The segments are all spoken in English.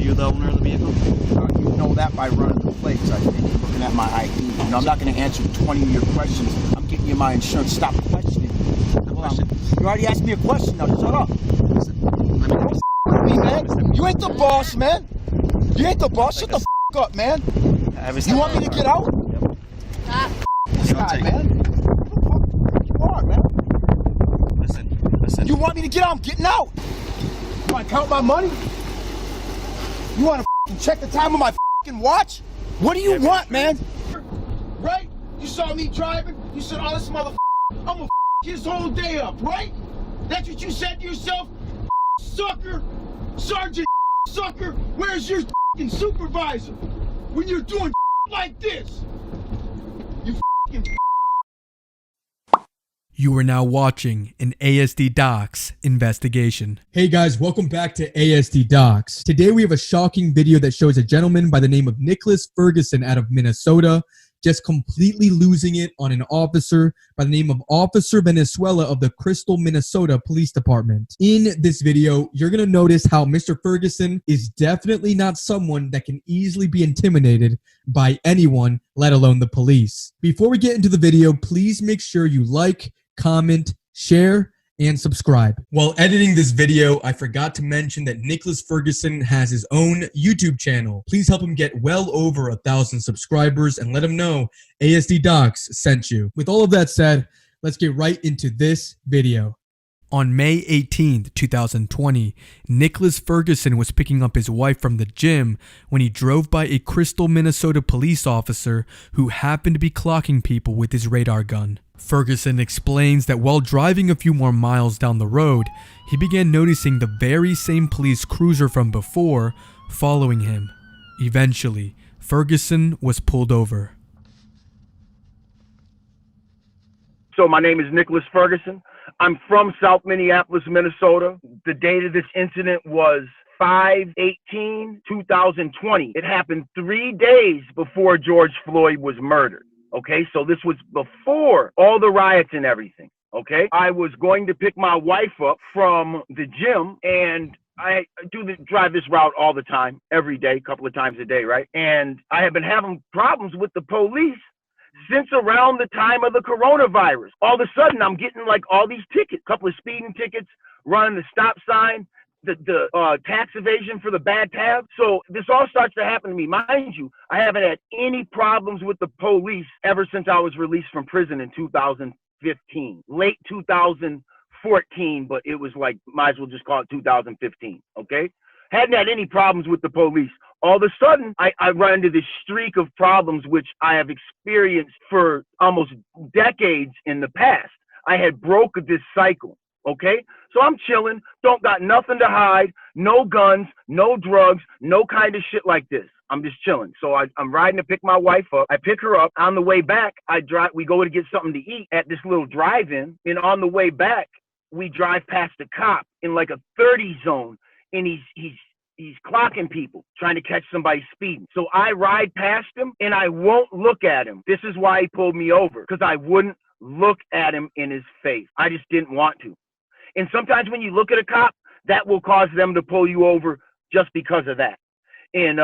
you the owner of the vehicle? You know that by running the plates, I think. Looking at my ID. You know, I'm not going to answer 20 of your questions. I'm getting you my insurance. Stop questioning me. You already asked me a question. Now shut up. Listen, let me Don't me, man. You ain't the boss, man. You ain't the boss. Shut the up, man. You want me to get out? Yep. Stop. This guy, man. You are, man. Listen. You want me to get out? I'm getting out. You want to count my money? You want to check the time of my watch? What do you want, man? Right? You saw me driving. You said, "Oh, this mother, I'm gonna his whole day up." Right? That's what you said to yourself, sucker, sergeant, sucker. Where's your supervisor when you're doing like this? You You are now watching an ASD Docs investigation. Hey guys, welcome back to ASD Docs. Today we have a shocking video that shows a gentleman by the name of Nicholas Ferguson out of Minnesota just completely losing it on an officer by the name of Officer Venezuela of the Crystal, Minnesota Police Department. In this video, you're going to notice how Mr. Ferguson is definitely not someone that can easily be intimidated by anyone, let alone the police. Before we get into the video, please make sure you like, comment, share, and subscribe. While editing this video, I forgot to mention that Nicholas Ferguson has his own YouTube channel. Please help him get well over 1,000 subscribers and let him know ASD Docs sent you. With all of that said, let's get right into this video. On May 18th, 2020, Nicholas Ferguson was picking up his wife from the gym when he drove by a Crystal, Minnesota police officer who happened to be clocking people with his radar gun. Ferguson explains that while driving a few more miles down the road, he began noticing the very same police cruiser from before following him. Eventually, Ferguson was pulled over. So my name is Nicholas Ferguson. I'm from South Minneapolis, Minnesota. The date of this incident was 5/18/2020. It happened 3 days before George Floyd was murdered. Okay, so this was before all the riots and everything. Okay, I was going to pick my wife up from the gym, and I drive this route all the time, every day, a couple of times a day, right? And I have been having problems with the police since around the time of the coronavirus. All of a sudden, I'm getting like all these tickets, a couple of speeding tickets, running the stop sign, the tax evasion for the bad tab. So this all starts to happen to me. Mind you, I haven't had any problems with the police ever since I was released from prison in 2015, late 2014, but it was like, might as well just call it 2015, okay? Hadn't had any problems with the police. All of a sudden, I run into this streak of problems, which I have experienced for almost decades in the past. I had broke this cycle. Okay, so I'm chilling, don't got nothing to hide, no guns, no drugs, no kind of shit like this. I'm just chilling. So I'm riding to pick my wife up. I pick her up. On the way back, we go to get something to eat at this little drive-in. And on the way back, we drive past a cop in like a 30 zone, and he's clocking people, trying to catch somebody speeding. So I ride past him, and I won't look at him. This is why he pulled me over, because I wouldn't look at him in his face. I just didn't want to. And sometimes when you look at a cop, that will cause them to pull you over just because of that. And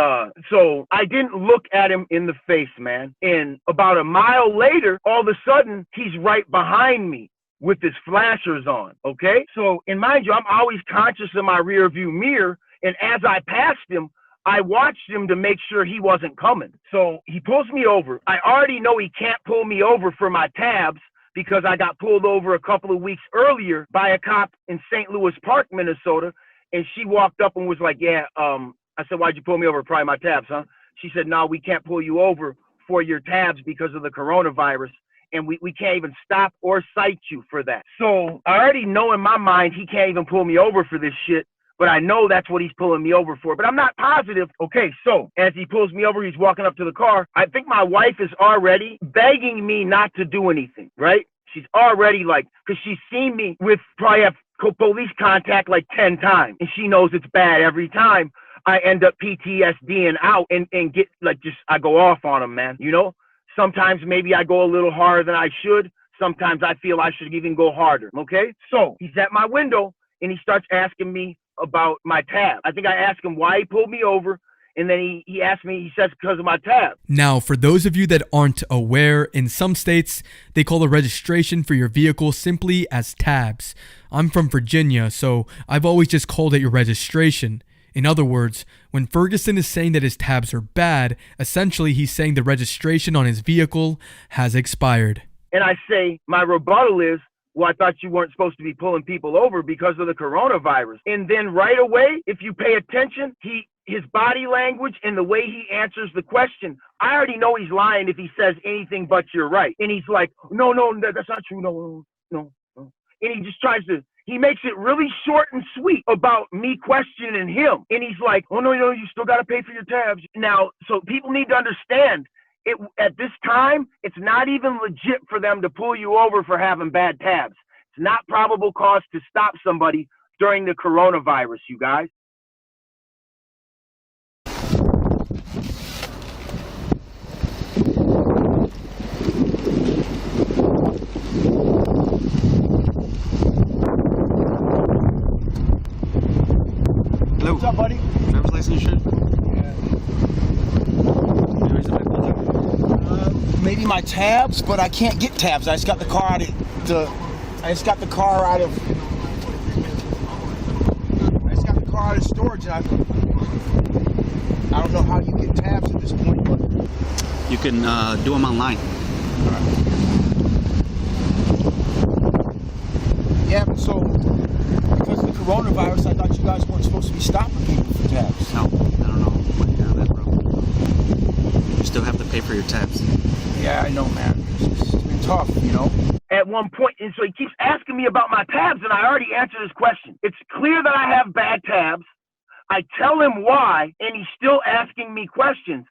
so I didn't look at him in the face, man. And about a mile later, all of a sudden, he's right behind me with his flashers on, okay? So, and mind you, I'm always conscious of my rear view mirror. And as I passed him, I watched him to make sure he wasn't coming. So he pulls me over. I already know he can't pull me over for my tabs, because I got pulled over a couple of weeks earlier by a cop in St. Louis Park, Minnesota. And she walked up and was like, yeah, I said, why'd you pull me over? Probably my tabs, huh? She said, no, we can't pull you over for your tabs because of the coronavirus. And we can't even stop or cite you for that. So I already know in my mind, he can't even pull me over for this shit. But I know that's what he's pulling me over for. But I'm not positive. Okay, so as he pulls me over, he's walking up to the car. I think my wife is already begging me not to do anything, right? She's already like, because she's seen me with probably have police contact like 10 times. And she knows it's bad every time. I end up PTSDing out and get like I go off on them, man. You know, sometimes maybe I go a little harder than I should. Sometimes I feel I should even go harder. Okay, so he's at my window and he starts asking me about my tab. I think I asked him why he pulled me over. And then he asked me, he says, because of my tab. Now, for those of you that aren't aware, in some states, they call the registration for your vehicle simply as tabs. I'm from Virginia, so I've always just called it your registration. In other words, when Ferguson is saying that his tabs are bad, essentially he's saying the registration on his vehicle has expired. And I say, my rebuttal is, well, I thought you weren't supposed to be pulling people over because of the coronavirus. And then right away, if you pay attention, his body language and the way he answers the question, I already know he's lying if he says anything but you're right. And he's like, no, that's not true. No. And he just he makes it really short and sweet about me questioning him. And he's like, oh, no, you still got to pay for your tabs. Now, so people need to understand, at this time, it's not even legit for them to pull you over for having bad tabs. It's not probable cause to stop somebody during the coronavirus, you guys. Hello. What's up, buddy? Driver's license shit? Yeah. Any reason why I pulled over? Maybe my tabs, but I can't get tabs. I just got the car out of storage, and I don't know how you get tabs at this point, but You can do them online. yeah, but so because of the coronavirus, I thought you guys weren't supposed to be stopping people for tabs. No, I don't know what you got that, bro. You still have to pay for your tabs. Yeah, I know, man. It's been tough, you know. At one point, and so he keeps asking me about my tabs, and I already answered his question. It's clear that I have bad tabs. I tell him why, and he's still asking me questions.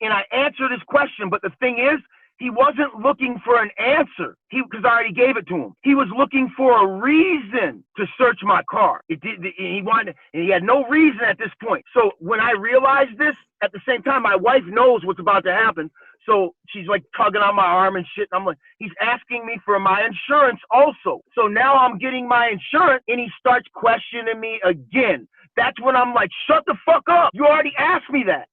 And I answered his question, but the thing is, he wasn't looking for an answer. Because I already gave it to him. He was looking for a reason to search my car. And he had no reason at this point. So when I realized this, at the same time, my wife knows what's about to happen. So she's like tugging on my arm and shit. And I'm like, he's asking me for my insurance also. So now I'm getting my insurance, and he starts questioning me again. That's when I'm like, shut the fuck up. You already asked me that.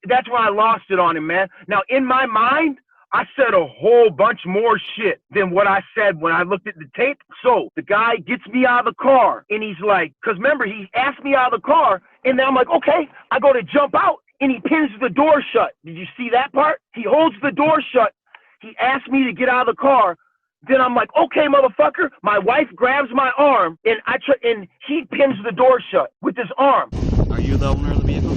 That's when I lost it on him, man. Now, in my mind, I said a whole bunch more shit than what I said when I looked at the tape. So the guy gets me out of the car, and he's like, because remember, he asked me out of the car, and then I'm like, okay, I go to jump out, and he pins the door shut. Did you see that part? He holds the door shut. He asked me to get out of the car. Then I'm like, okay, motherfucker. My wife grabs my arm, and and he pins the door shut with his arm. Are you the owner of the vehicle?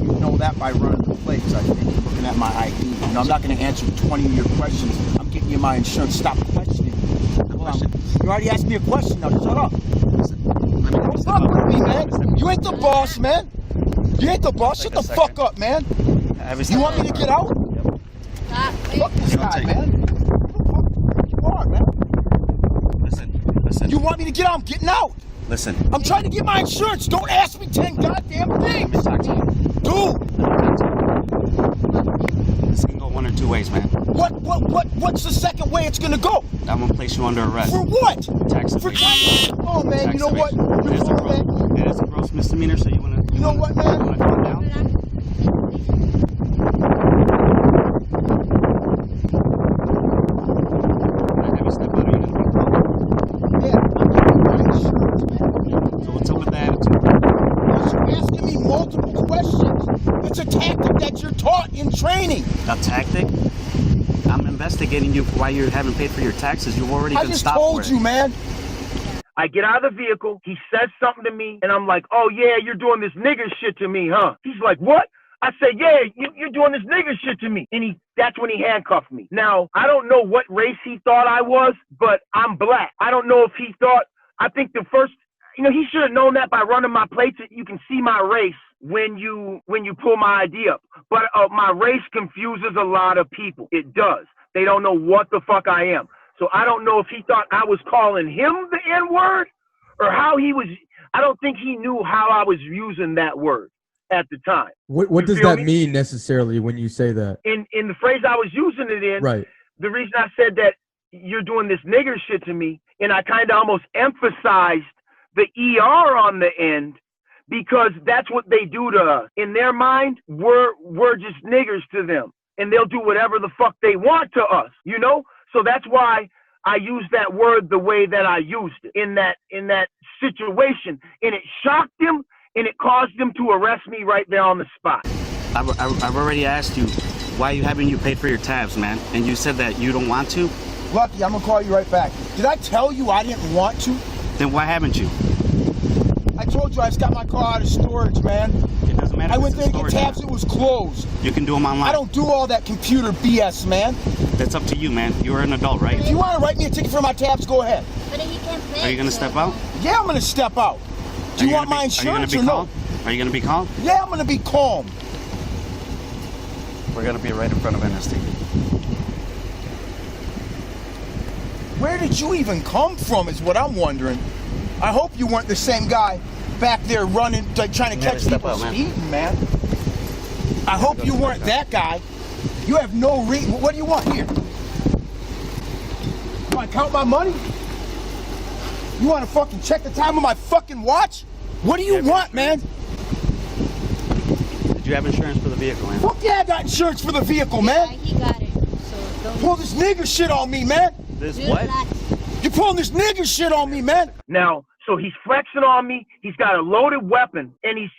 You know that by running the plates, I think, looking at my ID. You know, I'm not going to answer 20 of your questions. I'm getting you my insurance. Stop questioning me. You already asked me a question. Now shut up. Don't fuck with me, man. You ain't the boss, man. You ain't the boss. Shut the fuck up, man. You want me to get out? Fuck this guy, man. Man. Listen. You want me to get out? I'm getting out. Listen. I'm trying to get my insurance. Don't ask me 10 goddamn things. Let me talk to you. Dude. This can go one or two ways, man. What's the second way it's gonna go? I'm gonna place you under arrest. For what? Tax evasion. Oh man, Tax you know what? evasion. It is a gross misdemeanor, so you wanna. You know what, man? You wanna calm down? So what's up with the attitude? You're asking me multiple questions. It's a tactic that you're taught in training. A tactic? I'm investigating you for why you haven't paid for your taxes. You've already been stopped. I just told you, man. I get out of the vehicle. He says something to me, and I'm like, oh, yeah, you're doing this nigger shit to me, huh? He's like, what? I said, yeah, you're doing this nigger shit to me. And that's when he handcuffed me. Now, I don't know what race he thought I was, but I'm black. I don't know if he thought, I think the first, he should have known that by running my plates. You can see my race when you pull my ID up. But my race confuses a lot of people. It does. They don't know what the fuck I am. So I don't know if he thought I was calling him the N-word or how he was. I don't think he knew how I was using that word at the time. What does that mean necessarily when you say that? In the phrase I was using it in, right. The reason I said that you're doing this nigger shit to me, and I kind of almost emphasized the ER on the end because that's what they do to us. In their mind, we're just niggers to them, and they'll do whatever the fuck they want to us, you know? So that's why I used that word the way that I used it in that situation, and it shocked them, and it caused them to arrest me right there on the spot. I've already asked you why haven't you paid for your tabs, man, and you said that you don't want to. Lucky, I'm gonna call you right back. Did I tell you I didn't want to? Then why haven't you? I told you I just got my car out of storage, man. It doesn't matter. I went there to get tabs, it was closed. You can do them online. I don't do all that computer BS, man. That's up to you, man. You're an adult, right? If you want to write me a ticket for my tabs, go ahead. But he can't pay. Are you gonna step out? Yeah, I'm gonna step out. Do you want my insurance or no? Are you gonna be calm? Yeah, I'm gonna be calm. We're gonna be right in front of NST. Where did you even come from is what I'm wondering. I hope you weren't the same guy back there running, like trying to catch people speeding, man. I hope you weren't that guy. You have no reason. What do you want here? You want to count my money? You want to fucking check the time on my fucking watch? What do you want, man? Did you have insurance for the vehicle, man? Fuck yeah, I got insurance for the vehicle, man. Yeah, he got it. So don't Pull this nigger shit on me, man. This do what? that. You're pulling this nigger shit on me, man. Now, so he's flexing on me. He's got a loaded weapon, and he's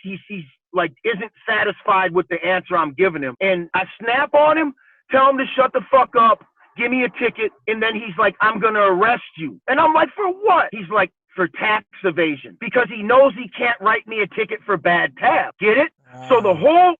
like isn't satisfied with the answer I'm giving him. And I snap on him, tell him to shut the fuck up, give me a ticket, and then he's like, I'm gonna arrest you. And I'm like, for what? He's like, for tax evasion, because he knows he can't write me a ticket for bad tab. Get it? So the whole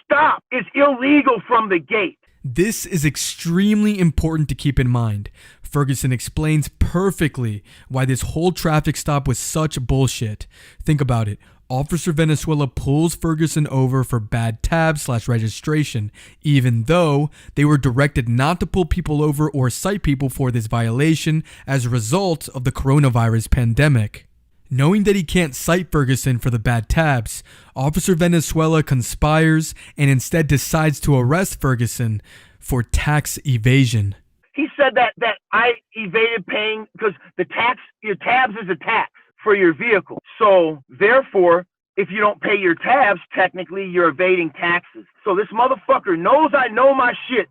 stop is illegal from the gate. This is extremely important to keep in mind. Ferguson explains perfectly why this whole traffic stop was such bullshit. Think about it. Officer Venezuela pulls Ferguson over for bad tab/registration, even though they were directed not to pull people over or cite people for this violation as a result of the coronavirus pandemic. Knowing that he can't cite Ferguson for the bad tabs, Officer Venezuela conspires and instead decides to arrest Ferguson for tax evasion. He said that I evaded paying because your tabs is a tax for your vehicle. So therefore, if you don't pay your tabs, technically you're evading taxes. So this motherfucker knows I know my shit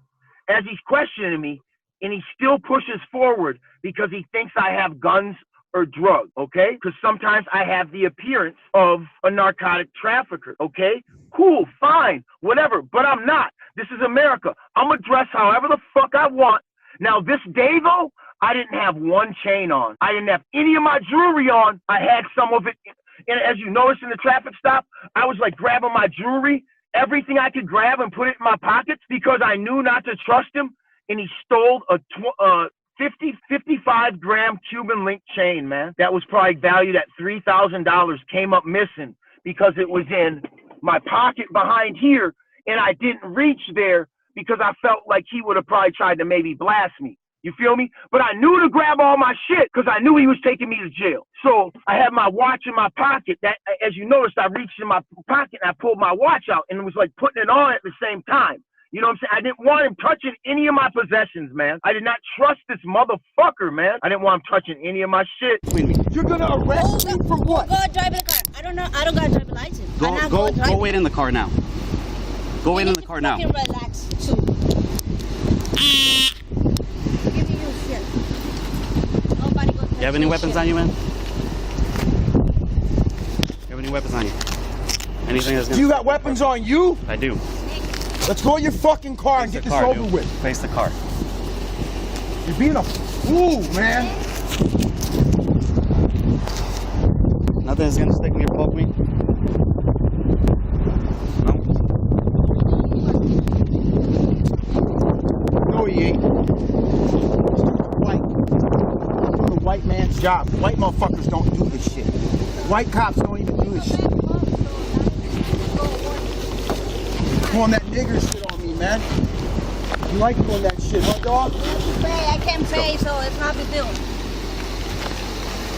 as he's questioning me, and he still pushes forward because he thinks I have guns or drugs, okay? Because sometimes I have the appearance of a narcotic trafficker, okay? Cool, fine, whatever, but I'm not. This is America. I'm gonna dress however the fuck I want. Now this day though, I didn't have one chain on. I didn't have any of my jewelry on. I had some of it, and as you noticed in the traffic stop, I was like grabbing my jewelry, everything I could grab and put it in my pockets because I knew not to trust him, and he stole a 55-gram Cuban link chain, man. That was probably valued at $3,000, came up missing because it was in my pocket behind here, and I didn't reach there because I felt like he would have probably tried to maybe blast me. You feel me? But I knew to grab all my shit because I knew he was taking me to jail. So I had my watch in my pocket. That, as you noticed, I reached in my pocket and I pulled my watch out and it was like putting it on at the same time. You know what I'm saying? I didn't want him touching any of my possessions, man. I did not trust this motherfucker, man. I didn't want him touching any of my shit. You're gonna arrest me for what? Go drive the car. I don't know. I don't got a driving license. Go wait in the car now. Go wait in the car now. Relax too. Give me your shit. Nobody goes. You have any weapons on you, man? You have any weapons on you? Anything that's gonna... You got weapons on you? I do. Let's go in your fucking car and get this over with. Face the car. You're being a fool, man. Nothing's gonna stick in your poke me? No, he ain't. White. The white man's job. White motherfuckers don't do this shit. White cops don't even do this shit. Pulling that nigger shit on me, man. You like doing that shit, huh, dog? I can't pay, so it's not a big deal.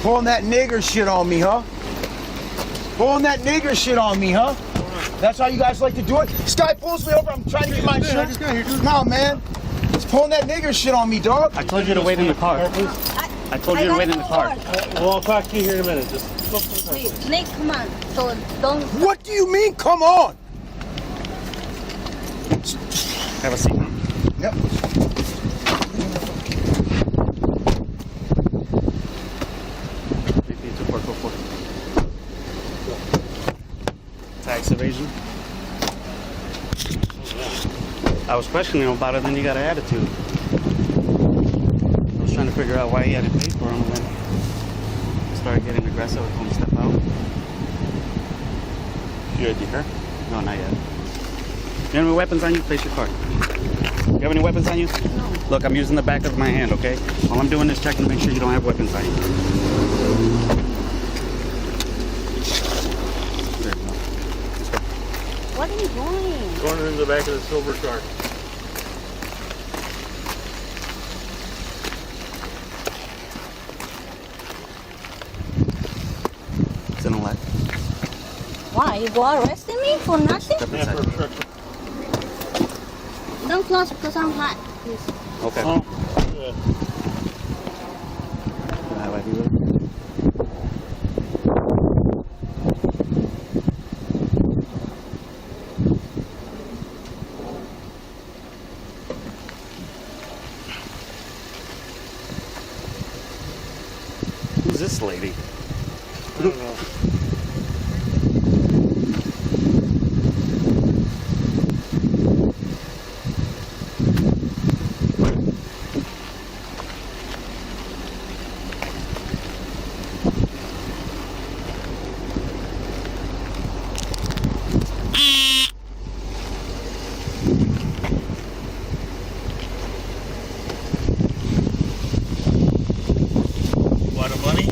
Pulling that nigger shit on me, huh? Pulling that nigger shit on me, huh? That's how you guys like to do it? This guy pulls me over, I'm trying to get my insurance. No, man. He's pulling that nigger shit on me, dog. I told you to wait in the car. I told you to wait in the car. Well, I'll talk to you here in a minute. Just go for the car. Please, Nick, come on. So don't. What do you mean, come on? Have a seat. Yep. 3P2444. Tax evasion. I was questioning him about it, then you got an attitude. I was trying to figure out why he hadn't paid for him, and then started getting aggressive. I told him to step out. You had your car? No, not yet. You have any weapons on you? Place your card. You have any weapons on you? No. Look, I'm using the back of my hand, okay? All I'm doing is checking to make sure you don't have weapons on you. There you go. Let's go. What are you doing? Going into the back of the silver car. It's in the left. Why? You go arresting me for nothing? Step Yeah, inside. for obstruction. Don't close because I'm hot. Please. Okay. Oh, yeah. Can I have ID with it? Who's this lady? I don't know. What a money?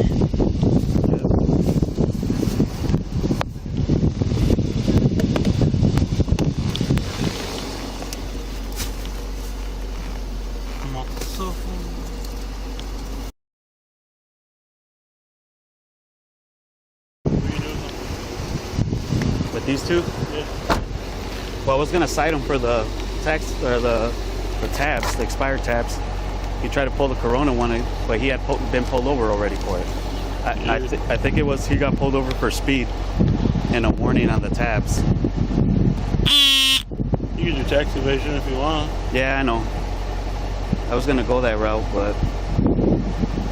Come on. So With these two? yeah. Well, I was gonna cite him for the tax or the tabs, the expired tabs. He tried to pull the Corona one, but he had been pulled over already for it. I think it was he got pulled over for speed and a warning on the tabs. You can do tax evasion if you want. Yeah, I know. I was gonna go that route, but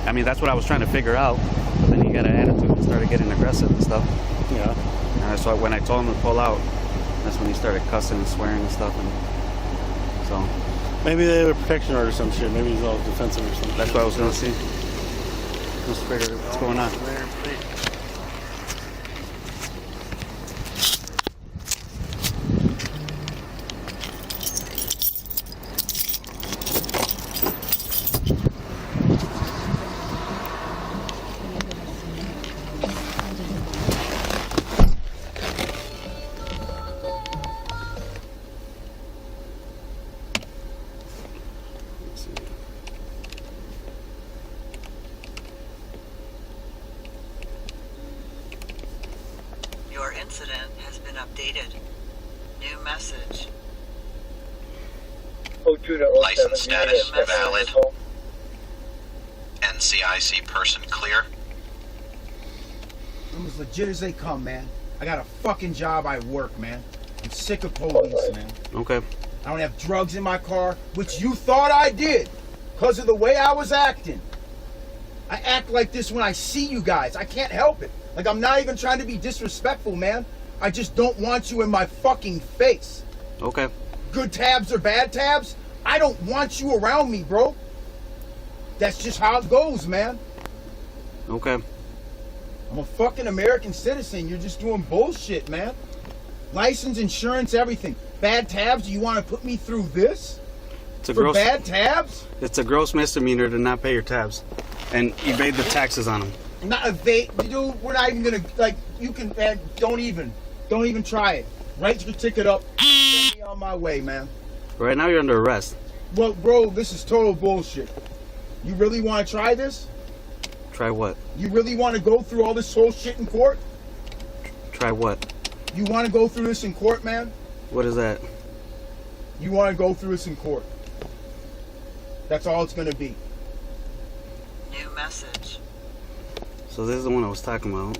I mean that's what I was trying to figure out. But then he got an attitude and started getting aggressive and stuff. Yeah. And so when I told him to pull out, that's when he started cussing and swearing and stuff. And so Maybe they have a protection order or some shit. Maybe he's all defensive or something. that's what I was gonna see. Let's figure out what's going on. Your incident has been updated. New message. License status valid. NCIC person clear. I'm as legit as they come, man. I got a fucking job. I work, man. I'm sick of police, man. Okay. I don't have drugs in my car, which you thought I did because of the way I was acting. I act like this when I see you guys. I can't help it. Like, I'm not even trying to be disrespectful, man. I just don't want you in my fucking face. Okay. Good tabs or bad tabs, I don't want you around me, bro. That's just how it goes, man. Okay. I'm a fucking American citizen. You're just doing bullshit, man. License, insurance, everything. Bad tabs, you want to put me through this? It's a For gross. bad tabs? It's a gross misdemeanor to not pay your tabs and evade the taxes on them. Not evade, dude. We're not even gonna, like, you can, man, don't even try it. Write your ticket up. Send me on my way, man. Right now you're under arrest. Well, bro, this is total bullshit. You really want to try this? Try what? You really want to go through all this whole shit in court? Try what? You want to go through this in court, man? What is that? You want to go through this in court. That's all it's going to be. New message. So this is the one I was talking about.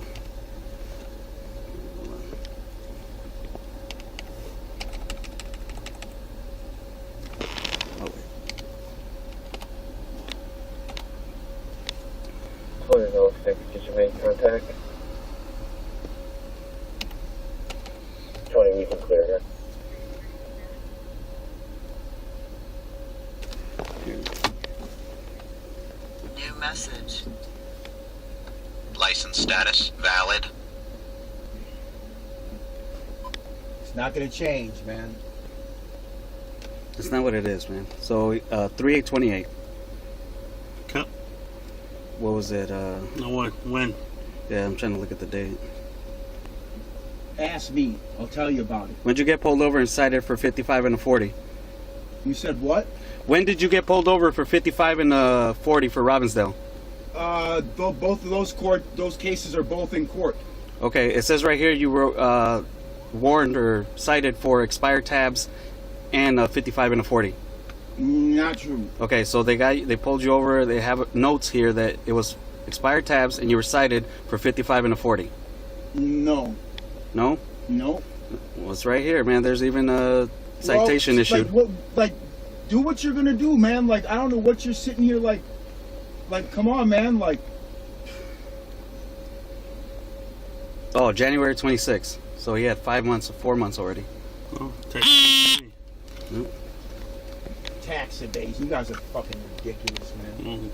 Did you make contact? Tony, we can clear here. New message. License status valid. It's not gonna change, man. That's not what it is, man. So 3828. Okay. What was it? No, what? When? Yeah, I'm trying to look at the date. Ask me. I'll tell you about it. When did you get pulled over and cited for 55 and a 40? You said what? When did you get pulled over for 55 and a 40 for Robbinsdale? Both of those cases are both in court. Okay, it says right here you were warned or cited for expired tabs and a 55 and a 40. Not true. Okay, so they pulled you over. They have notes here that it was expired tabs and you were cited for 55 and a 40. No. No? No. Well, it's right here, man. There's even a citation issued. Do what you're gonna do, man. Like, I don't know what you're sitting here like, come on, man. Like, oh, January 26th. So he had 4 months already. Oh, technically. Yep. tax evasion. You guys are fucking ridiculous, man.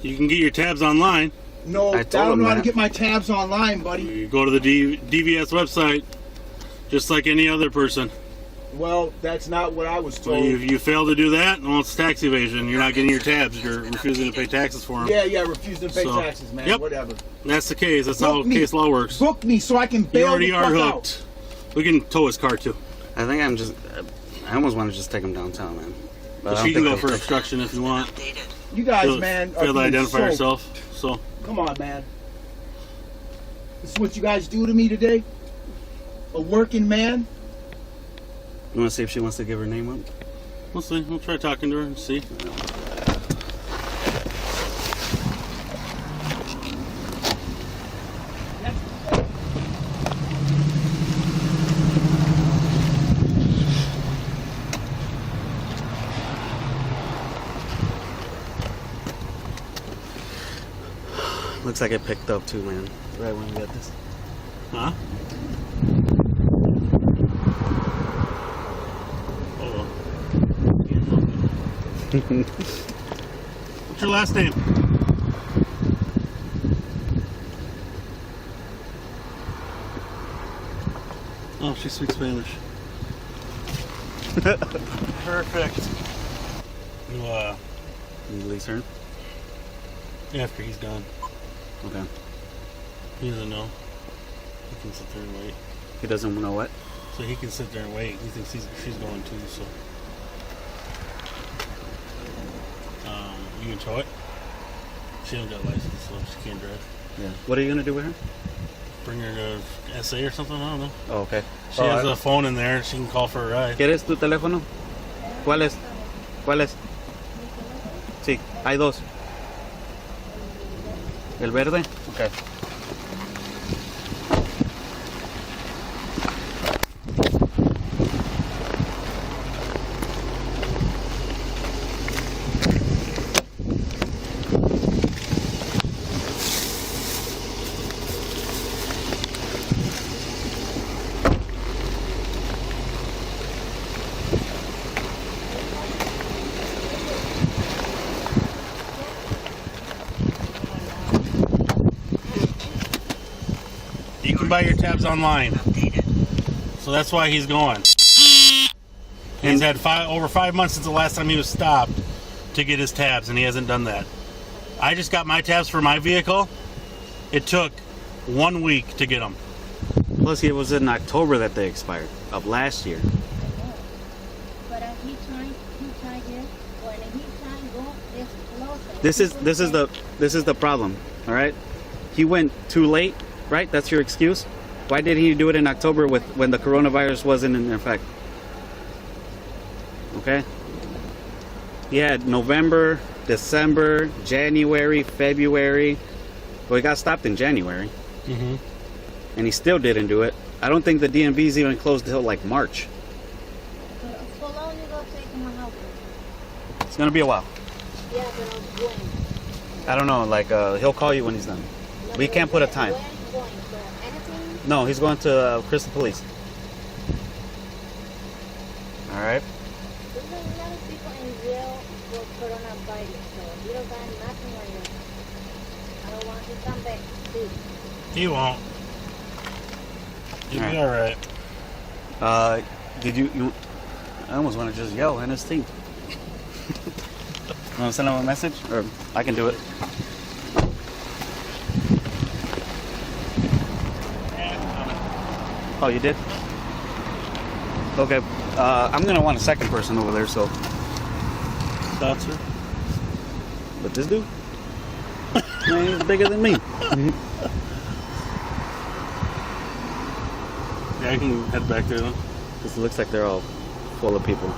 You can get your tabs online. No, I don't know how to get my tabs online, buddy. You go to the DVS website, just like any other person. Well, that's not what I was told. Well, if you fail to do that, well, it's tax evasion. You're not getting your tabs. You're refusing to pay taxes for them. Yeah, refusing to pay taxes, man. Yep. Whatever. That's the case. That's how case law works. Book me so I can bail You already the are fuck hooked. We can tow his car too. I think I almost want to just take him downtown, man. But you can go for obstruction if you want. You guys, man, fail to identify yourself. So come on, man. This is what you guys do to me today. A working man. You want to see if she wants to give her name up? We'll see. We'll try talking to her and see. Looks like it picked up too, man. Right when we got this. Huh? What's your last name? Oh, she speaks Spanish. Perfect. You release her? After he's done. Okay. He doesn't know. He can sit there and wait. He doesn't know what? So he can sit there and wait. He thinks she's going too, so. You can tow it. She don't got a license, so she can't drive. Yeah. What are you gonna do with her? Bring her to SA or something, I don't know. Oh, okay. She has a phone in there, she can call for a ride. ¿Quieres tu teléfono? ¿Cuál es? ¿Cuál es? Sí, hay dos. ¿El verde? Okay. You can buy your tabs online. So that's why he's going. He's had over 5 months since the last time he was stopped to get his tabs, and he hasn't done that. I just got my tabs for my vehicle. It took 1 week to get them. Plus, it was in October that they expired of last year. But he tried it. When he tried go, it's closer. This is the problem. All right. He went too late. Right? That's your excuse? Why didn't he do it in October when the coronavirus wasn't in effect? Okay? He had November, December, January, February. Well, he got stopped in January. Mm-hmm. And he still didn't do it. I don't think the DMV's even closed until like March. So long you go take him out. It's gonna be a while. Yeah, but I'm going. I don't know, like he'll call you when he's done. We can't put a time. Where are you going? For anything? No, he's going to Crystal Police. All right. There's a lot of people in jail for coronavirus, so you don't got nothing on you. I don't want you to come back sick. He won't. You'll be alright. Did you? I almost want to just yell in his teeth. You want to send him a message, or I can do it. Oh, you did? Okay. I'm gonna want a second person over there. So. Thoughts, sir? But this dude, man, he's bigger than me. Yeah, I can head back there then. Because it looks like they're all full of people.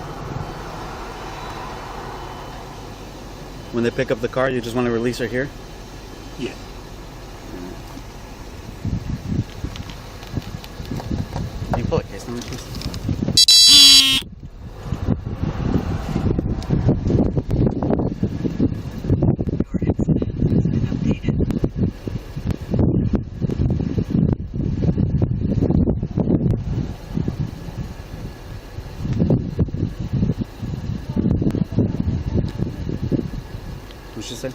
When they pick up the car, you just want to release her here? Yeah. Can you pull it, case number, please? What'd she say?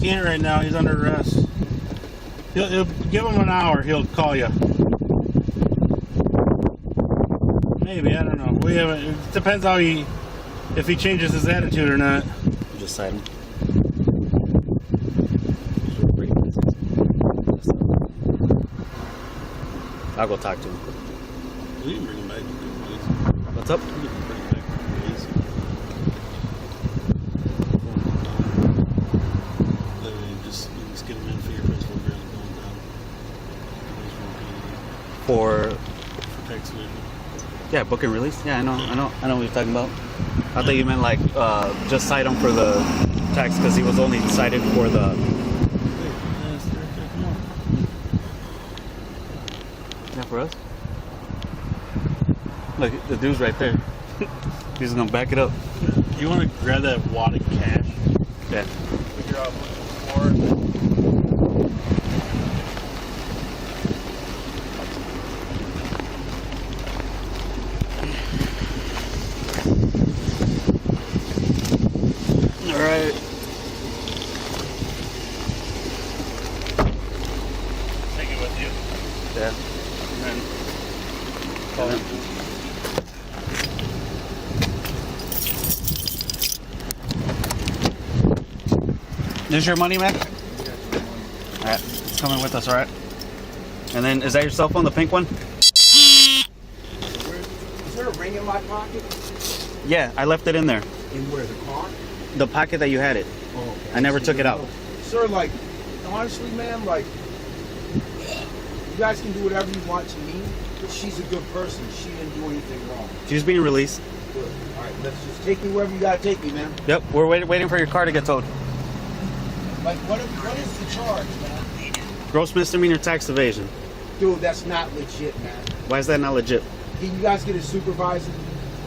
Can't right now. He's under arrest. He'll give him an hour. He'll call you. Maybe, I don't know. We haven't. It depends how if he changes his attitude or not. Just sign him. I'll go talk to him. We can bring him back to the police. What's up? We can bring him back to the police. Just get him in for your principal grade going down. For Tax evasion. yeah, book and release. Yeah, I know what you're talking about. I thought you meant like just cite him for the tax because he was only cited for the. Yeah, for us. Look, the dude's right there. He's gonna back it up. You want to grab that wad of cash? Yeah. Figure out what's the floor. All right. Take it with you. Yeah. And then call him. This your money, man? All right, it's coming with us, all right? And then, is that your cell phone, the pink one? Is there a ring in my pocket? Yeah, I left it in there. In where, the car? The pocket that you had it. Oh, okay. I never took it out. Sir, like, honestly, man, like, you guys can do whatever you want to me, but she's a good person. She didn't do anything wrong. She's being released. Good. All right, let's just take me wherever you gotta take me, man. Yep, we're waiting for your car to get towed. Like, what is the charge, man? Gross misdemeanor tax evasion. Dude, that's not legit, man. Why is that not legit? Can you guys get a supervisor?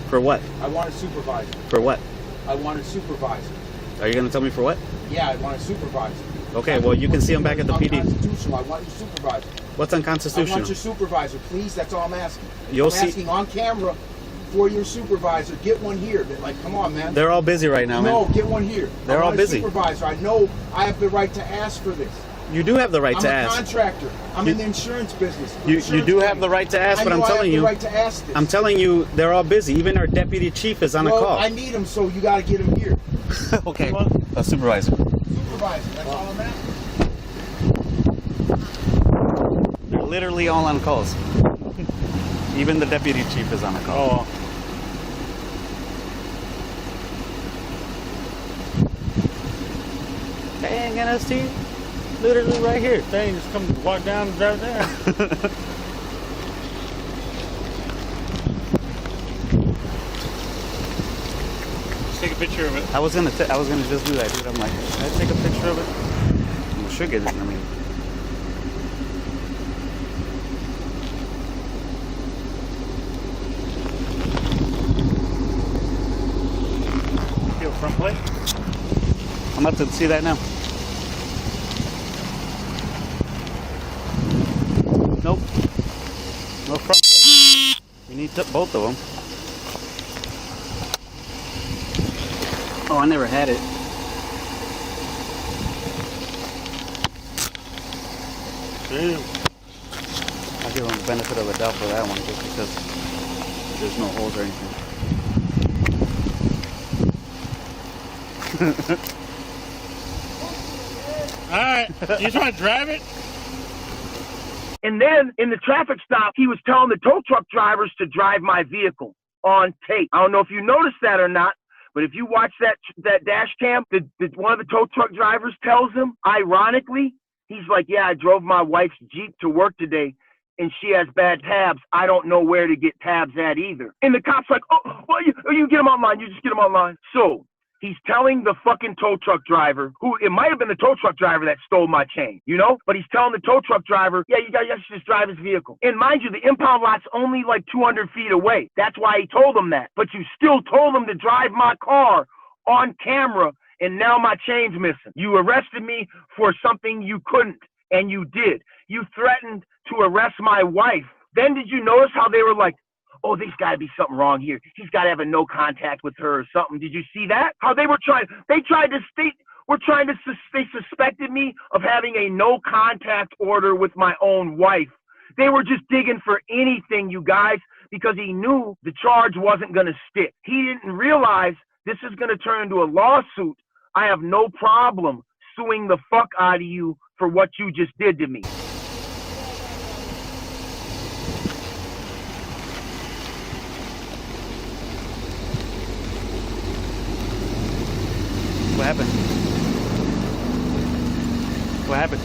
For what? I want a supervisor. For what? I want a supervisor. Are you going to tell me for what? Yeah, I want a supervisor. Okay, well, you can see him back at the PD. Unconstitutional. I want your supervisor. What's I unconstitutional? want your supervisor, please. That's all I'm asking. You'll I'm see. asking on camera for your supervisor. Get one here. Like, come on, man. They're all busy right now, man. No, get one here. They're all busy. Supervisor. I know I have the right to ask for this. You do have the right to I'm a ask. contractor. I'm in the insurance business. You do have the right to ask, but I'm telling you. I have the right to ask this. I'm telling you, they're all busy. Even our deputy chief is on a call. I need him, so you got to get him here. Okay, a supervisor. Supervisor. That's all I'm asking. They're literally all on calls. Even the deputy chief is on a call. Oh. Dang, NST. Literally right here. Dang, just come walk down and drive there. take a picture of it. I was gonna just do that, dude. I'm like, can I take a picture of it? We should get it. I mean, Yo, front plate. I'm about to see that now. Nope. No front plate. We need both of them. Oh, I never had it. Damn. I'll give them the benefit of the doubt for that one just because there's no holes or anything. Alright, you just want to drive it? And then in the traffic stop, he was telling the tow truck drivers to drive my vehicle on tape. I don't know if you noticed that or not, but if you watch that dash cam, one of the tow truck drivers tells him, ironically, he's like, yeah, I drove my wife's Jeep to work today and she has bad tabs. I don't know where to get tabs at either. And the cop's like, oh, well, you get them online. You just get them online. So he's telling the fucking tow truck driver, who it might have been the tow truck driver that stole my chain, you know? But he's telling the tow truck driver, yeah, you guys should just drive his vehicle. And mind you, the impound lot's only like 200 feet away. That's why he told him that. But you still told him to drive my car on camera, and now my chain's missing. You arrested me for something you couldn't, and you did. You threatened to arrest my wife. Then did you notice how they were like, oh, there's got to be something wrong here. He's got to have a no contact with her or something. Did you see that? How they suspected me of having a no contact order with my own wife. They were just digging for anything, you guys, because he knew the charge wasn't going to stick. He didn't realize this is going to turn into a lawsuit. I have no problem suing the fuck out of you for what you just did to me. What happened? What happened?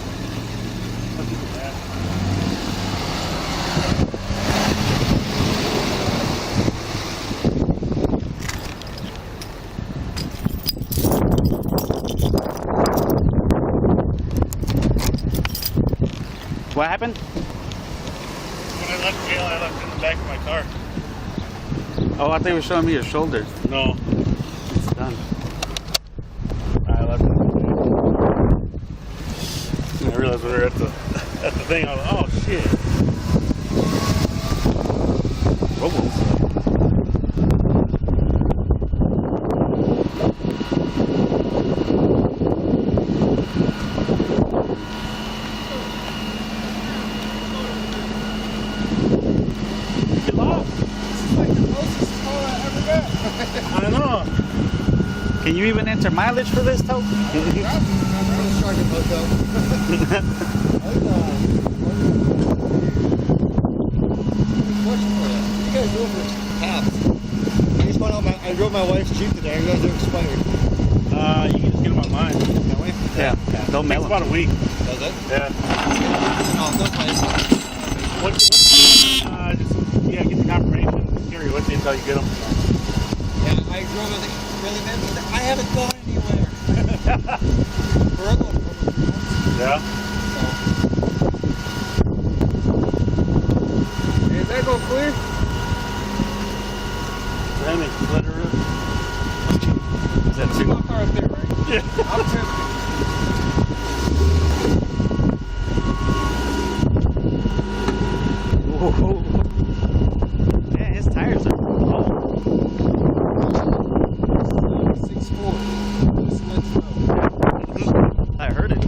What happened? When I left jail, I left it in the back of my car. Oh, I thought you were showing me your shoulder. No. It's done. I left it. I realized when we were at the thing, I was like, oh shit. Robos. Get lost. This is like the closest tow I ever got. I know. Can you even enter mileage for this tow? I'm charging hotel. Question for you. What you guys doing for tabs? I just found out I drove my wife's Jeep today. You guys are expired. You can just get them online. Can we? Yeah. Don't mail Takes them. about a week. Does it? Yeah. No, don't play. Get the confirmation. Carry it with you until you get them. Yeah, I drove it really bad. I haven't gone anywhere. For a couple of months. Yeah. Hey, is that go clear? Then they split her in. Is that See my car up there, right? Yeah. I'm tempted. Whoa. Yeah, his tires are low. 6'4". I heard it.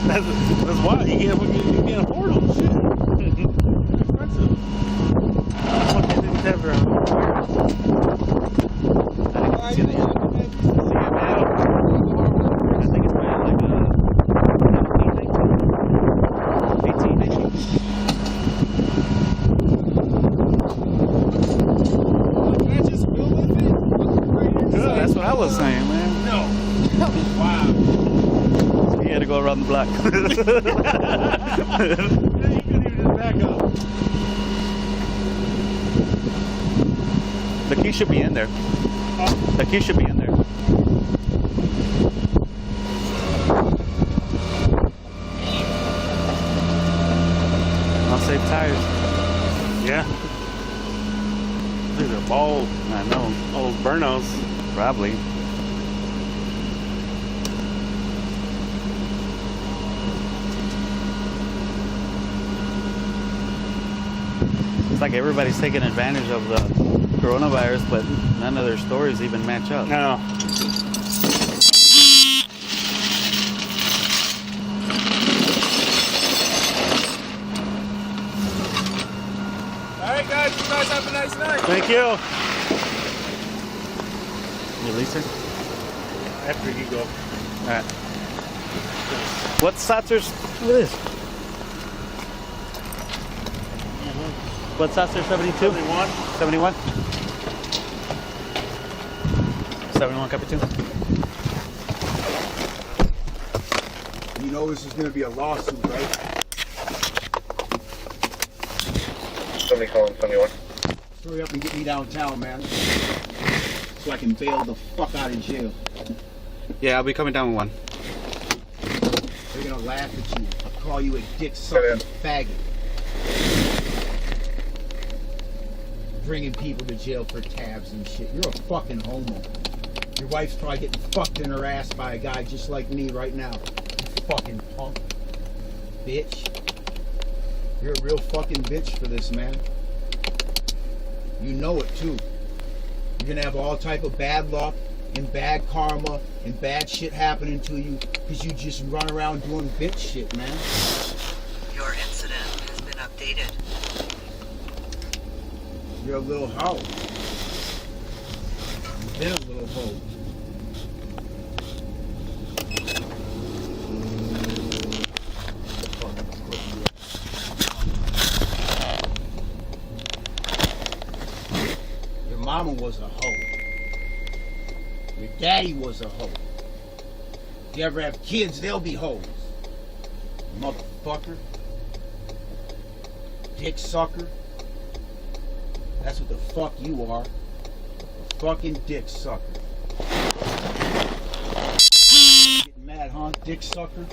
That's why you can't afford them. Shit. Expensive. That's what they didn't have around. I think it's probably like 18, 19. Can I just build with it? Good, that's what I was saying, man. No. Wow. He had to go around the block. Yeah, you couldn't even The key should be in there. The key should be in there. I'll save tires. Yeah. These are bald, I know. old burnos. Probably. It's like everybody's taking advantage of the coronavirus, but none of their stories even match up. No. Alright guys, you guys have a nice night. Thank you. You release her? After you go. Alright. What Satzer's? Look at this. What Satzer 72? 71. 71? 71 copy 2. You know this is gonna be a lawsuit, right? Somebody calling 71. Hurry up and get me downtown, man. So I can bail the fuck out of jail. Yeah, I'll be coming down with one. They're gonna laugh at you. I'll call you a dick sucking faggot. Bringing people to jail for tabs and shit. You're a fucking homo. Your wife's probably getting fucked in her ass by a guy just like me right now. You fucking punk. Bitch. You're a real fucking bitch for this, man. You know it too. You're gonna have all type of bad luck and bad karma and bad shit happening to you because you just run around doing bitch shit, man. Your incident has been updated. You're a little hoe. You've been a little hoe. Your mama was a hoe. Your daddy was a hoe. If you ever have kids, they'll be hoes. Motherfucker. Dick sucker. That's what the fuck you are. A fucking dick sucker. Getting mad, huh? Dick sucker?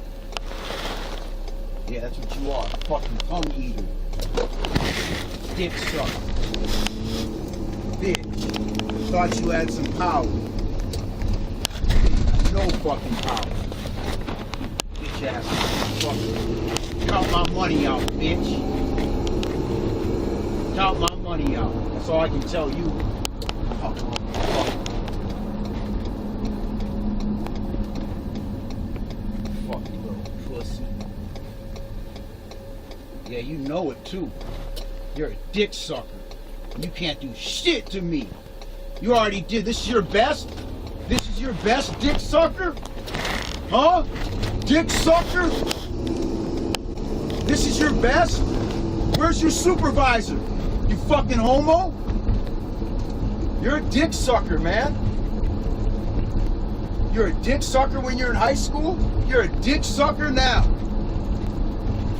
Yeah, that's what you are. A fucking tongue eater. Dick sucker. Bitch. Thought you had some power. No fucking power. Bitch ass fucker. Count my money out, bitch. Count my money out. That's all I can tell you. Fucking little pussy. Yeah, you know it too. You're a dick sucker. You can't do shit to me. You already did. This is your best? This is your best, dick sucker? Huh? Dick sucker? This is your best? Where's your supervisor? You fucking homo? You're a dick sucker, man. You're a dick sucker when you're in high school? You're a dick sucker now.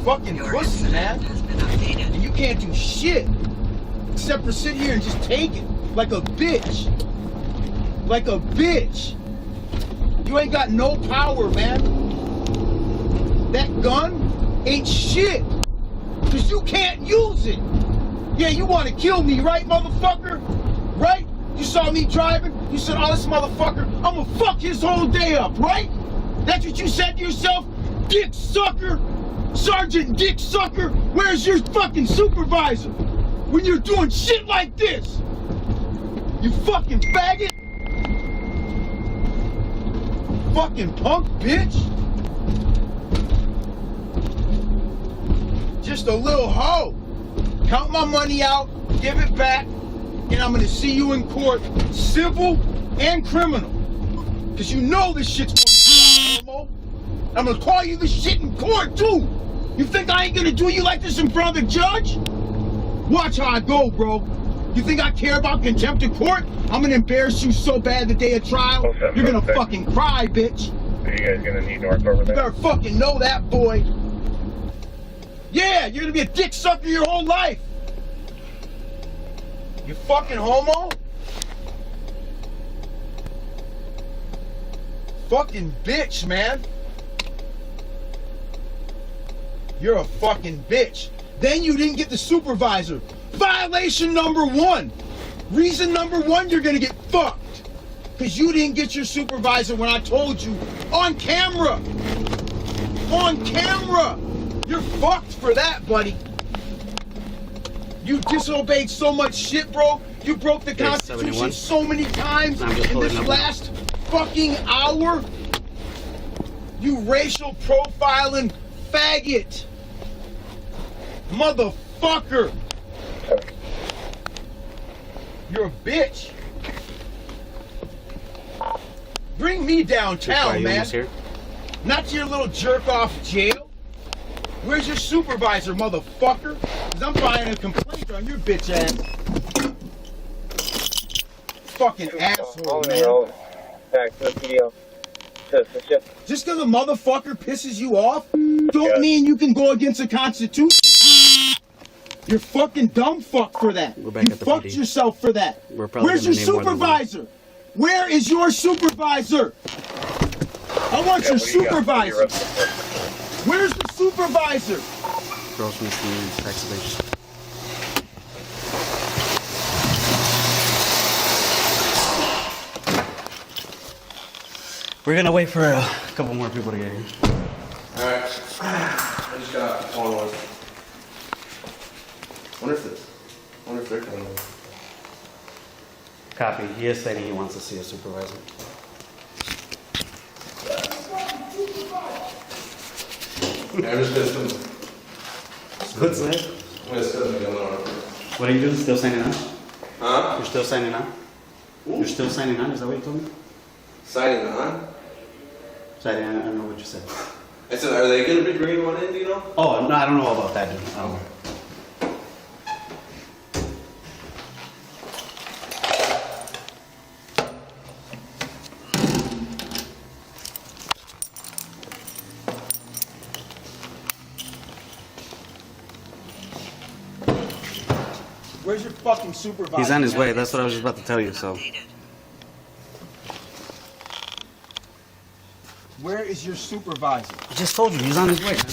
Fucking Your pussy, man. incident has been updated. And you can't do shit except for sit here and just take it like a bitch. Like a bitch. You ain't got no power, man. That gun ain't shit. Because you can't use it. Yeah, you want to kill me, right, motherfucker? Right? You saw me driving? You said, oh, this motherfucker, I'm going to fuck his whole day up, right? That's what you said to yourself? Dick sucker? Sergeant Dick sucker? Where's your fucking supervisor? When you're doing shit like this? You fucking faggot? Fucking punk bitch? Just a little hoe. Count my money out, give it back, and I'm gonna see you in court, civil and criminal. Cause you know this shit's gonna be homo. I'm gonna call you this shit in court too. You think I ain't gonna do you like this in front of the judge? Watch how I go, bro. You think I care about contempt of court? I'm gonna embarrass you so bad the day of trial, you're gonna fucking cry, bitch. Are you guys gonna need North over You there? better fucking know that, boy. Yeah, you're gonna be a dick sucker your whole life. You fucking homo. fucking bitch, man. You're a fucking bitch. Then you didn't get the supervisor. Violation number 1. Reason number 1, you're gonna get fucked. Because you didn't get your supervisor when I told you. On camera. On camera. You're fucked for that, buddy. You disobeyed so much shit, bro. You broke the Constitution so many times in this last fucking hour. You racial profiling faggot. Motherfucker. You're a bitch. Bring me downtown, man. Not to your little jerk-off jail. Where's your supervisor, motherfucker? Because I'm filing a complaint on your bitch ass. Fucking asshole, man. Back to the PDL. Just because a motherfucker pisses you off, don't mean you can go against the Constitution. You're fucking dumb fuck for that. We're back You at the fucked PD. yourself for that. We're probably Where's your gonna name more than one. supervisor? Where is your supervisor? I want your supervisor. Where's the supervisor? Gross misdemeanors, tax evasion. We're gonna wait for a couple more people to get here. Alright. I just got a phone one. Wonder if they're coming. Copy. He is saying he wants to see a supervisor. Yeah, I'm just gonna still. What's that? I'm gonna still be going on. What are you doing? Still signing on? Huh? You're still signing on? Ooh. You're still signing on? Is that what you told me? Signing on? Sorry, I don't know what you said. I said, are they gonna be bringing one in, do you know? Oh, no, I don't know about that, dude. I don't know. Where's your fucking supervisor? He's on his way. That's what I was just about to tell you, so. Where is your supervisor? I just told you, he's on his way, man.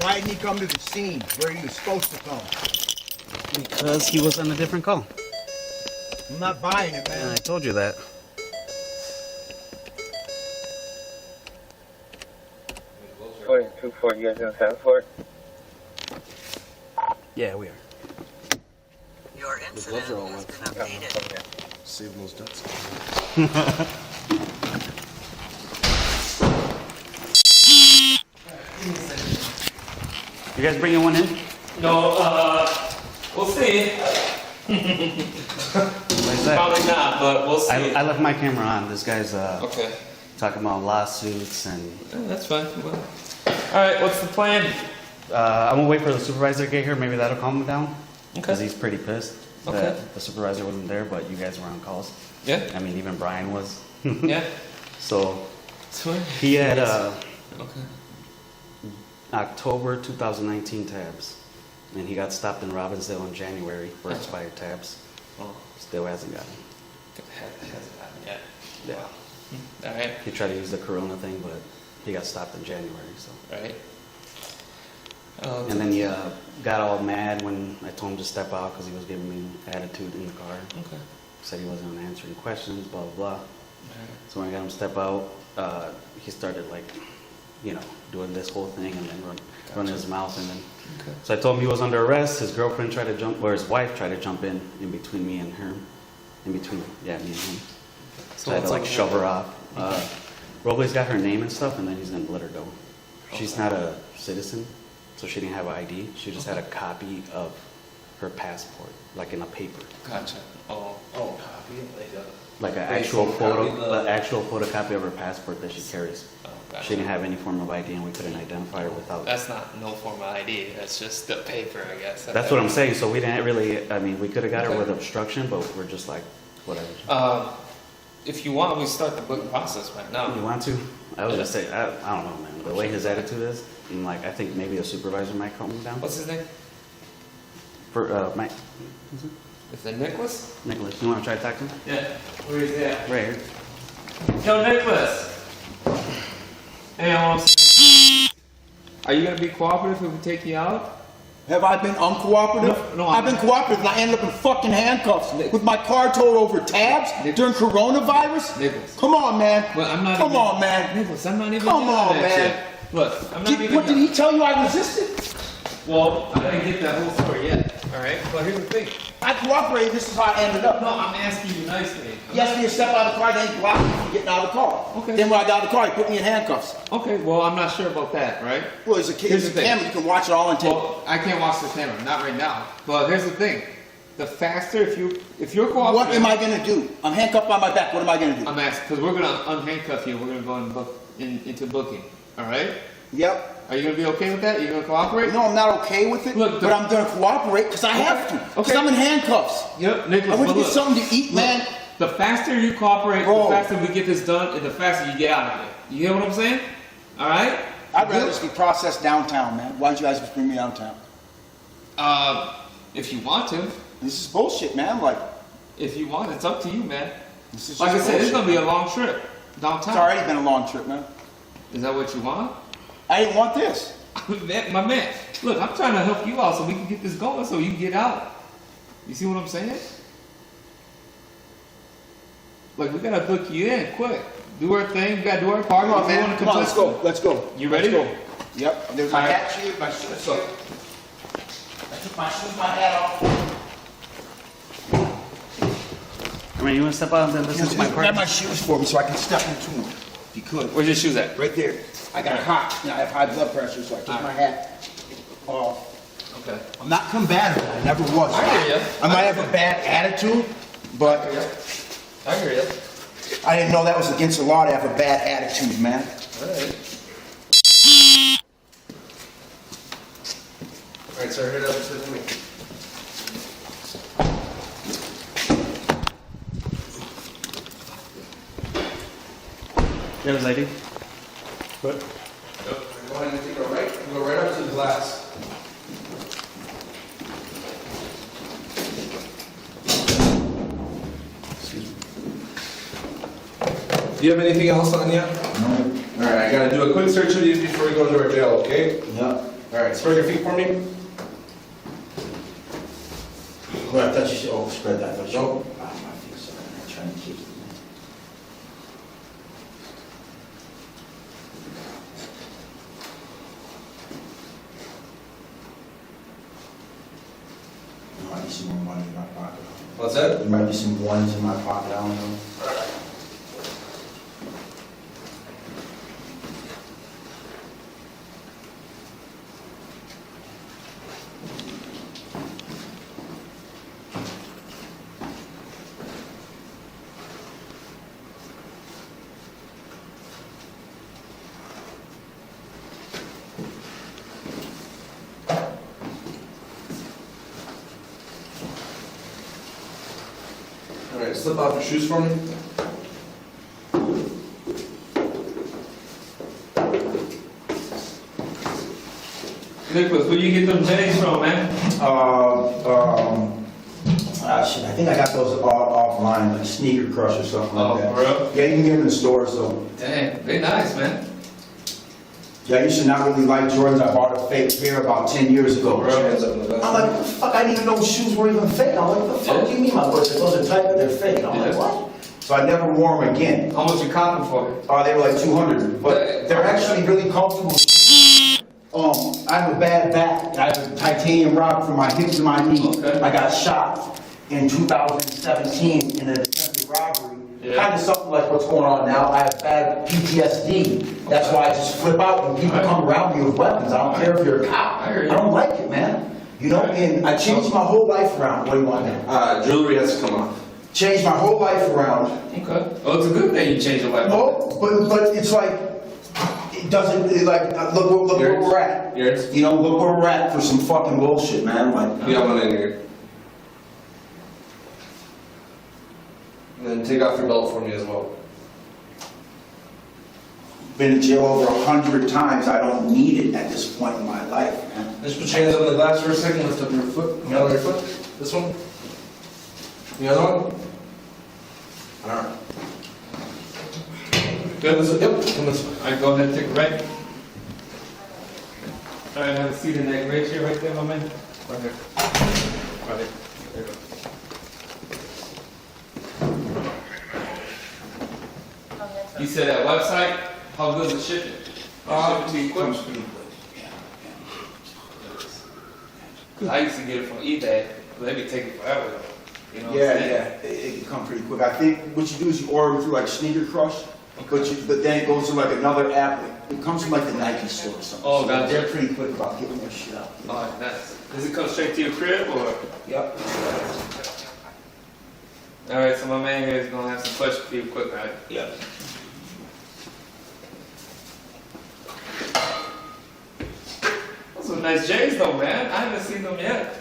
Why didn't he come to the scene where he was supposed to come? Because he was on a different call. I'm not buying it, man. I told you that. You guys gonna stand for it? Yeah, we are. Your incident has been updated. Save those ducks. You guys bringing one in? No, we'll see. What's that? Probably not, but we'll see. I left my camera on. This guy's Okay. talking about lawsuits and. Yeah, that's fine. Well, all right, what's the plan? I'm gonna wait for the supervisor to get here. Maybe that'll calm him down. Okay. Because he's pretty pissed Okay. that the supervisor wasn't there, but you guys were on calls. Yeah. I mean, even Brian was. Yeah. So Swear. he had Okay. October 2019 tabs, and he got stopped in Robbinsdale in January for expired tabs. Oh, Still hasn't gotten. hasn't happened yet. Yeah. All right. He tried to use the Corona thing, but he got stopped in January. So. All right. And then he got all mad when I told him to step out because he was giving me attitude in the car. Okay. Said he wasn't answering questions, blah, blah, blah. All right. So when I got him to step out, he started like, you know, doing this whole thing and then running his mouth. And then, Okay. so I told him he was under arrest. His girlfriend tried to jump, or his wife tried to jump in between me and her. In between, yeah, me and him. So I had to like shove her off. Robles got her name and stuff, and then he's gonna let her go. She's not a citizen, so she didn't have an ID. She just had a copy of her passport, like in a paper. Gotcha. Oh, copy Like an actual photocopy of her passport that she carries. Oh, gotcha. She didn't have any form of ID, and we couldn't identify her without. That's not no form of ID. That's just the paper, I guess. That's what I'm saying. So we didn't really. I mean, we could have got her with obstruction, but we're just like, whatever. If you want, we start the book process right now. You want to? I was just saying. I don't know, man. The way his attitude is, and like, I think maybe a supervisor might calm him down. What's his name? For Mike. Is it Nicholas? Nicholas, you want to try to talk to him? Yeah. Where is that? Right here. Yo, Nicholas. Hey, are you gonna be cooperative if we take you out? Have I been uncooperative? No, I've been cooperative and I ended up in fucking handcuffs with my car towed over tabs during coronavirus? Nicholas. Come on, man. Well, I'm not Come even, on, man. Nicholas, I'm not even Come doing on, that man. shit. Look, I'm not even... What, did he tell you I resisted? Well, I didn't get that whole story yet, alright? But here's the thing. I cooperated, this is how I ended up. No, I'm asking you nicely. He asked me to step out of the car, then he blocked me from getting out of the car. Okay. Then when I got out of the car, he put me in handcuffs. Okay, well, I'm not sure about that, right? Well, there's a camera, you can watch it all on tape. Well, I can't watch the camera, not right now. But here's the thing. The faster, if you're cooperative... What am I gonna do? I'm handcuffed by my back, what am I gonna do? I'm asking, because we're gonna unhandcuff you, we're gonna go into booking, alright? Yep. Are you gonna be okay with that? Are you gonna cooperate? No, I'm not okay with it, Look, but I'm gonna cooperate because I have to. Because I'm in handcuffs. Yep, Nicholas, I went to but get something to eat, man. The faster you cooperate, Bro. the faster we get this done, and the faster you get out of here. You hear what I'm saying? Alright? I'd rather just be processed downtown, man. Why don't you guys just bring me downtown? If you want to. This is bullshit, man. Like, If you want, it's up to you, man. this is Like I just said, it's bullshit, gonna be a man. long trip downtown. It's already been a long trip, man. Is that what you want? I didn't want this. My man, look, I'm trying to help you out so we can get this going so you can get out. You see what I'm saying? Like, we gotta book you in quick. Do our thing, we gotta do our part. Come on, man. Come on, let's go. Let's go. You ready? Let's go. Yep. There's my All right. hat here, my shoes here. I took my shoes, my hat off. I mean, you want to step out and then listen to my Grab part? my shoes for me so I can step into them. If you could. Where's your shoes at? Right there. I got hot. You know, I have high blood pressure, so I took my hat off. Okay. I'm not combative. I never was. I hear ya. I might have a bad attitude, but I hear you. I didn't know that was against the law to have a bad attitude, man. Alright. Alright, sir, hit up to me. You have his ID? Go ahead and take a right. Go right up to the glass. Do you have anything else on you? No. Alright, I gotta do a quick search of you before we go into our jail, okay? Yeah. Alright, spread your feet for me. Well, I thought you should spread that. I thought you No. should. Ah, my feet, sorry. I'm trying to keep it. There might be some more money in my pocket. What's that? There might be some ones in my pocket, I don't know. Alright, slip off your shoes for me. Nicholas, where you get them J's from, man? Shit, I think I got those offline, like Sneaker Crush or something like that. bro. Yeah, you can get them in the stores though. Dang, very nice, man. Yeah, I used to not really like Jordans. I bought a fake pair about 10 years ago. Hands up in the back. I'm like, what the fuck? I didn't even know those shoes were even fake. I'm like, what the fuck do you mean? My boy said, those are tight, but they're fake. And I'm like, what? So I never wore them again. How much you cop them for? They were like 200, but they're actually really comfortable. I have a bad back. I have a titanium rod from my hips to my knee. Okay. I got shot in 2017 in an attempted robbery. Yeah. Kind of something like what's going on now. I have bad PTSD. That's why I just flip out when people come around me with weapons. I don't care if you're a cop. I hear you. I don't like it, man. You know, and I changed my whole life around. What do you want now? Jewelry has to come off. Changed my whole life around. Okay. Oh, it's a good thing you changed your life. No, but it's like, it doesn't, look where we're at. Yours? You know, look where we're at for some fucking bullshit, man. Like, You got one in here. And then take off your belt for me as well. been in jail over 100 times. I don't need it at this point in my life, man. Just put your hands on the glass for a second. Lift up your foot. Down your foot. This one. The other one? Alright. Good. Yep, come this way. Alright, go ahead and take a right. Alright, have a seat in that gray chair right there, my man. Right here. Right there. There you go. You said that website, how good is the shipping? Ship it quick? Cause I used to get it from eBay, but they be taking forever though. You know what I'm saying? It can come pretty quick. I think what you do is you order through like Sneaker Crush, but then it goes to like another app. It comes from like the Nike store or something. Oh, so gotcha. they're pretty quick about getting their shit out. Alright, nice. Does it come straight to your crib or? Yep. Alright, so my man here is gonna have some questions for you quick, right? Yep. Those are nice J's though, man. I haven't seen them yet.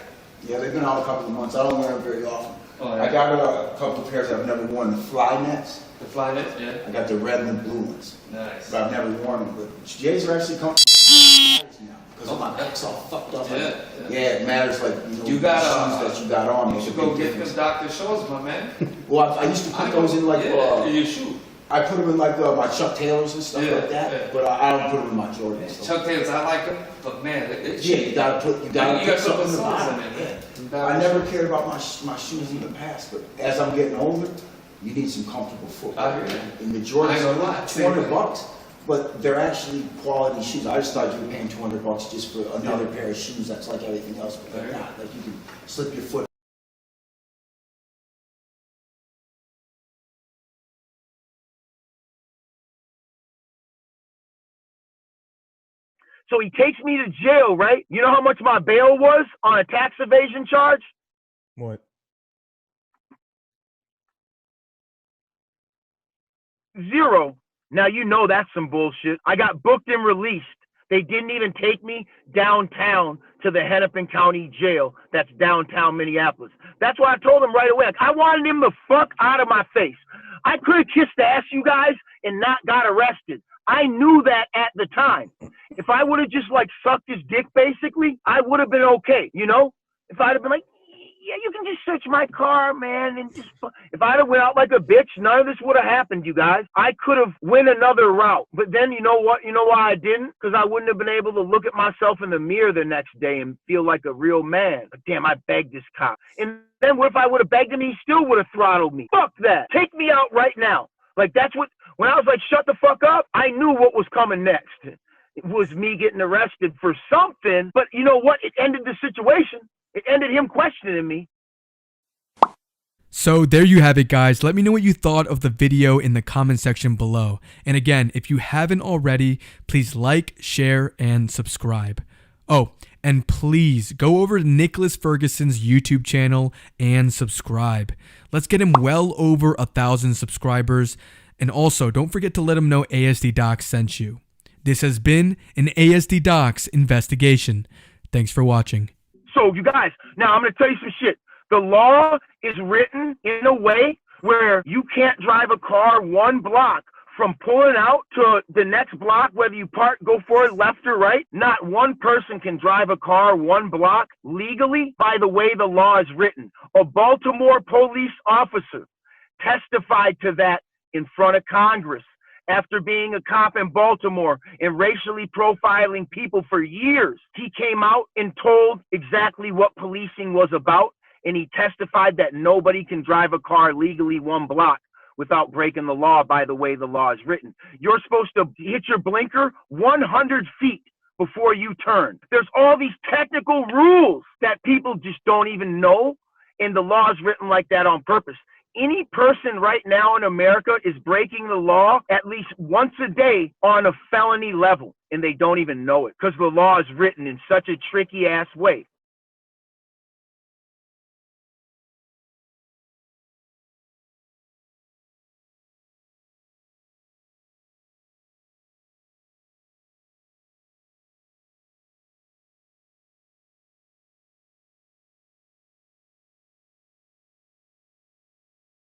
Yeah, they've been out a couple of months. I don't wear them very often. Oh, yeah. I got a couple of pairs that I've never worn. The Fly Nets. The fly net, yeah. I got the red and the blue ones. Nice. But I've never worn them. But J's are actually comfortable now because my back's all fucked up. Yeah. It matters like You got the shoes that you got on. You should go get them Dr. Shorts, my man. Well, I used to put those in like in your shoe. I put them in like my Chuck Taylors and stuff like that. Yeah. But I don't put them in my Jordans. So. Chuck Taylors, I like them, but man, it's Yeah, you gotta put you gotta something put in the soles bottom. in it, Yeah. I never cared about my shoes in the past, but as I'm getting older, you need some comfortable footwear. I hear you. And the I ain't Jordans gonna lie, are same thing. $200, but they're actually quality shoes. I just thought you were paying $200 just for another pair of shoes that's like everything else, but they're not. Like you can slip your foot. So he takes me to jail, right? You know how much my bail was on a tax evasion charge? What? Zero. Now you know that's some bullshit. I got booked and released. They didn't even take me downtown to the Hennepin County Jail that's downtown Minneapolis. That's why I told him right away. Like, I wanted him the fuck out of my face. I could have kissed the ass, you guys, and not got arrested. I knew that at the time. If I would have just like sucked his dick, basically, I would have been okay, you know? If I'd have been like, yeah, you can just search my car, man, and just. If I'd have went out like a bitch, none of this would have happened, you guys. I could have went another route, but then you know what? You know why I didn't? Because I wouldn't have been able to look at myself in the mirror the next day and feel like a real man. But damn, I begged this cop. And then what if I would have begged him? He still would have throttled me. Fuck that. Take me out right now. Like that's what. When I was like, shut the fuck up, I knew what was coming next. It was me getting arrested for something, but you know what? It ended the situation. It ended him questioning me. So there you have it, guys. Let me know what you thought of the video in the comment section below. And again, if you haven't already, please like, share, and subscribe. Oh, and please go over to Nicholas Ferguson's YouTube channel and subscribe. Let's get him well over 1,000 subscribers. And also, don't forget to let him know ASD Docs sent you. This has been an ASD Docs investigation. Thanks for watching. So, you guys, now I'm going to tell you some shit. The law is written in a way where you can't drive a car one block from pulling out to the next block, whether you go forward, left or right. Not one person can drive a car one block legally by the way the law is written. A Baltimore police officer testified to that in front of Congress after being a cop in Baltimore and racially profiling people for years. He came out and told exactly what policing was about, and he testified that nobody can drive a car legally one block without breaking the law by the way the law is written. You're supposed to hit your blinker 100 feet before you turn. There's all these technical rules that people just don't even know, and the law is written like that on purpose. Any person right now in America is breaking the law at least once a day on a felony level, and they don't even know it because the law is written in such a tricky ass way.